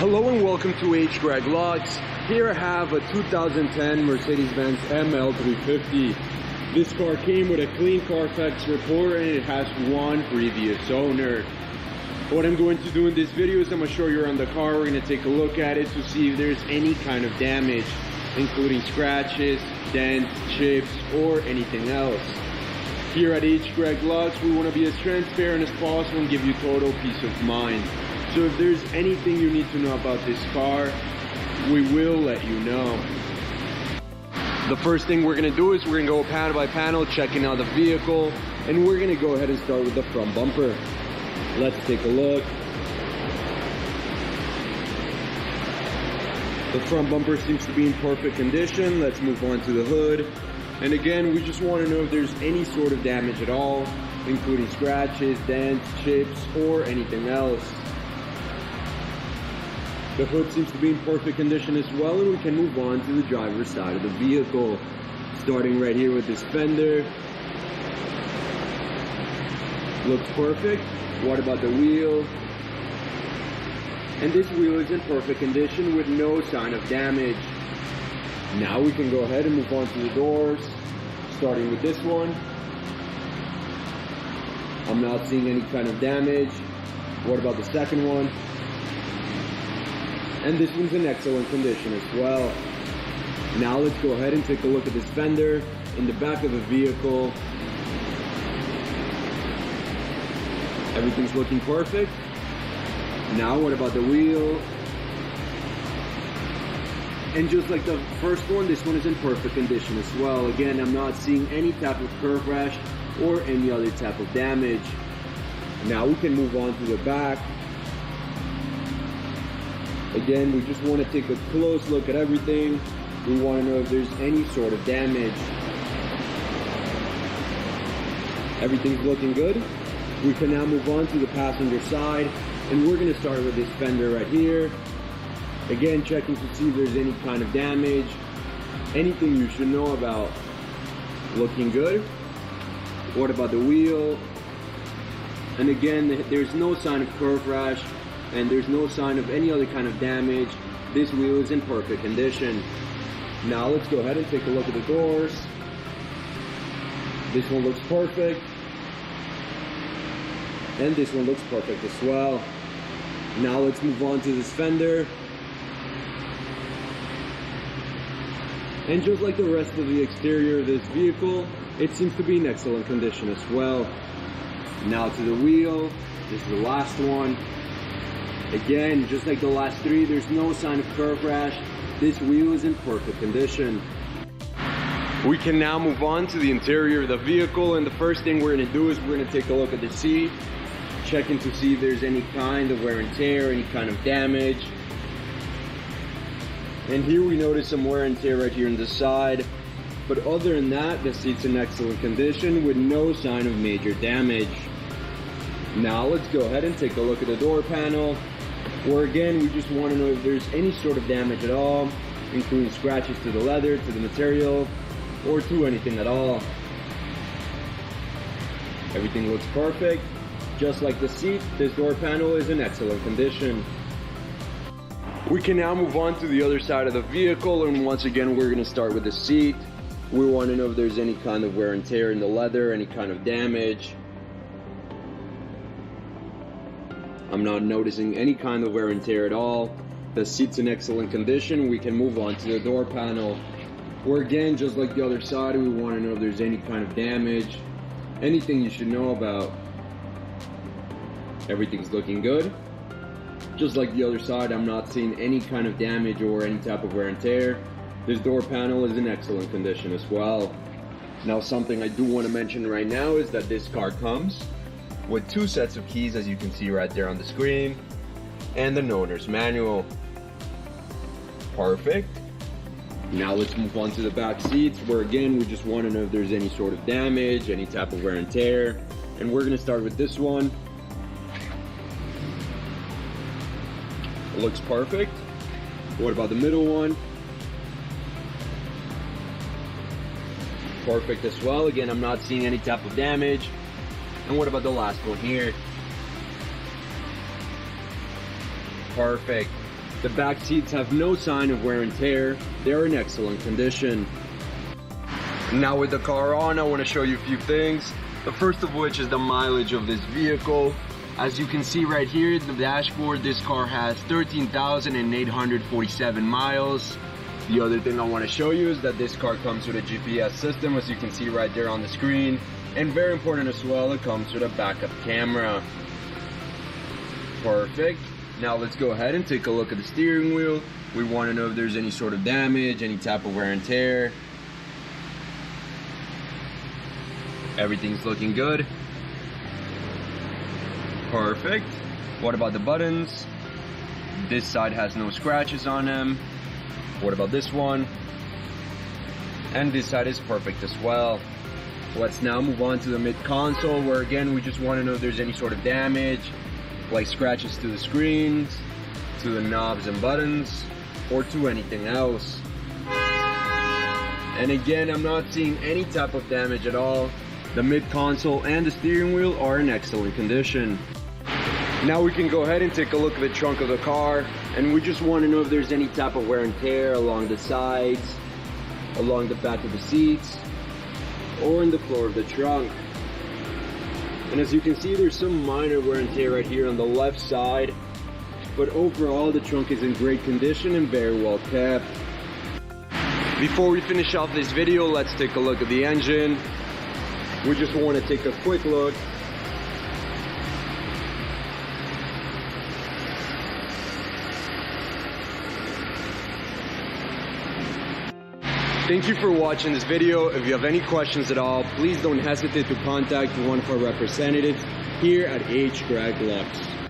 Hello and welcome to H. Greg Lux. Here I have a 2010 Mercedes-Benz ML350. This car came with a clean Carfax report and it has one previous owner. What I'm going to do in this video is I'm going to show you around the car. We're going to take a look at it to see if there's any kind of damage, including scratches, dents, chips, or anything else. Here at H. Greg Lux, we want to be as transparent as possible and give you total peace of mind. So if there's anything you need to know about this car, we will let you know. The first thing we're going to do is we're going to go panel by panel, checking out the vehicle, and we're going to go ahead and start with the front bumper. Let's take a look. The front bumper seems to be in perfect condition. Let's move on to the hood. And again, we just want to know if there's any sort of damage at all, including scratches, dents, chips, or anything else. The hood seems to be in perfect condition as well, and we can move on to the driver's side of the vehicle. Starting right here with this fender. Looks perfect. What about the wheel? And this wheel is in perfect condition with no sign of damage. Now we can go ahead and move on to the doors. Starting with this one. I'm not seeing any kind of damage. What about the second one? And this one's in excellent condition as well. Now let's go ahead and take a look at this fender in the back of the vehicle. Everything's looking perfect. Now what about the wheel? And just like the first one, this one is in perfect condition as well. Again, I'm not seeing any type of curve rash or any other type of damage. Now we can move on to the back. Again, we just want to take a close look at everything. We want to know if there's any sort of damage. Everything's looking good. We can now move on to the passenger side, and we're going to start with this fender right here. Again, checking to see if there's any kind of damage, anything you should know about. Looking good. What about the wheel? And again, there's no sign of curve rash, and there's no sign of any other kind of damage. This wheel is in perfect condition. Now let's go ahead and take a look at the doors. This one looks perfect. And this one looks perfect as well. Now let's move on to this fender. And just like the rest of the exterior of this vehicle, it seems to be in excellent condition as well. Now to the wheel. This is the last one. Again, just like the last three, there's no sign of curve rash. This wheel is in perfect condition. We can now move on to the interior of the vehicle, and the first thing we're going to do is we're going to take a look at the seat, checking to see if there's any kind of wear and tear, any kind of damage. And here we notice some wear and tear right here on the side, but other than that, the seat's in excellent condition with no sign of major damage. Now let's go ahead and take a look at the door panel, where again we just want to know if there's any sort of damage at all, including scratches to the leather, to the material, or to anything at all. Everything looks perfect. Just like the seat, this door panel is in excellent condition. We can now move on to the other side of the vehicle, and once again we're going to start with the seat. We want to know if there's any kind of wear and tear in the leather, any kind of damage. I'm not noticing any kind of wear and tear at all. The seat's in excellent condition. We can move on to the door panel, where again, just like the other side, we want to know if there's any kind of damage, anything you should know about. Everything's looking good. Just like the other side, I'm not seeing any kind of damage or any type of wear and tear. This door panel is in excellent condition as well. Now, something I do want to mention right now is that this car comes with 2 sets of keys, as you can see right there on the screen, and an owner's manual. Perfect. Now let's move on to the back seats, where again we just want to know if there's any sort of damage, any type of wear and tear. And we're going to start with this one. It looks perfect. What about the middle one? Perfect as well. Again, I'm not seeing any type of damage. And what about the last one here? Perfect. The back seats have no sign of wear and tear. They are in excellent condition. Now with the car on, I want to show you a few things. The first of which is the mileage of this vehicle. As you can see right here in the dashboard, this car has 13,847 miles. The other thing I want to show you is that this car comes with a GPS system, as you can see right there on the screen. And very important as well, it comes with a backup camera. Perfect. Now let's go ahead and take a look at the steering wheel. We want to know if there's any sort of damage, any type of wear and tear. Everything's looking good. Perfect. What about the buttons? This side has no scratches on them. What about this one? And this side is perfect as well. Let's now move on to the mid console, where again we just want to know if there's any sort of damage, like scratches to the screens, to the knobs and buttons, or to anything else. And again, I'm not seeing any type of damage at all. The mid console and the steering wheel are in excellent condition. Now we can go ahead and take a look at the trunk of the car, and we just want to know if there's any type of wear and tear along the sides, along the back of the seats, or in the floor of the trunk. And as you can see, there's some minor wear and tear right here on the left side, but overall the trunk is in great condition and very well kept. Before we finish off this video, let's take a look at the engine. We just want to take a quick look. Thank you for watching this video. If you have any questions at all, please don't hesitate to contact one of our representatives here at H. Greg Lux.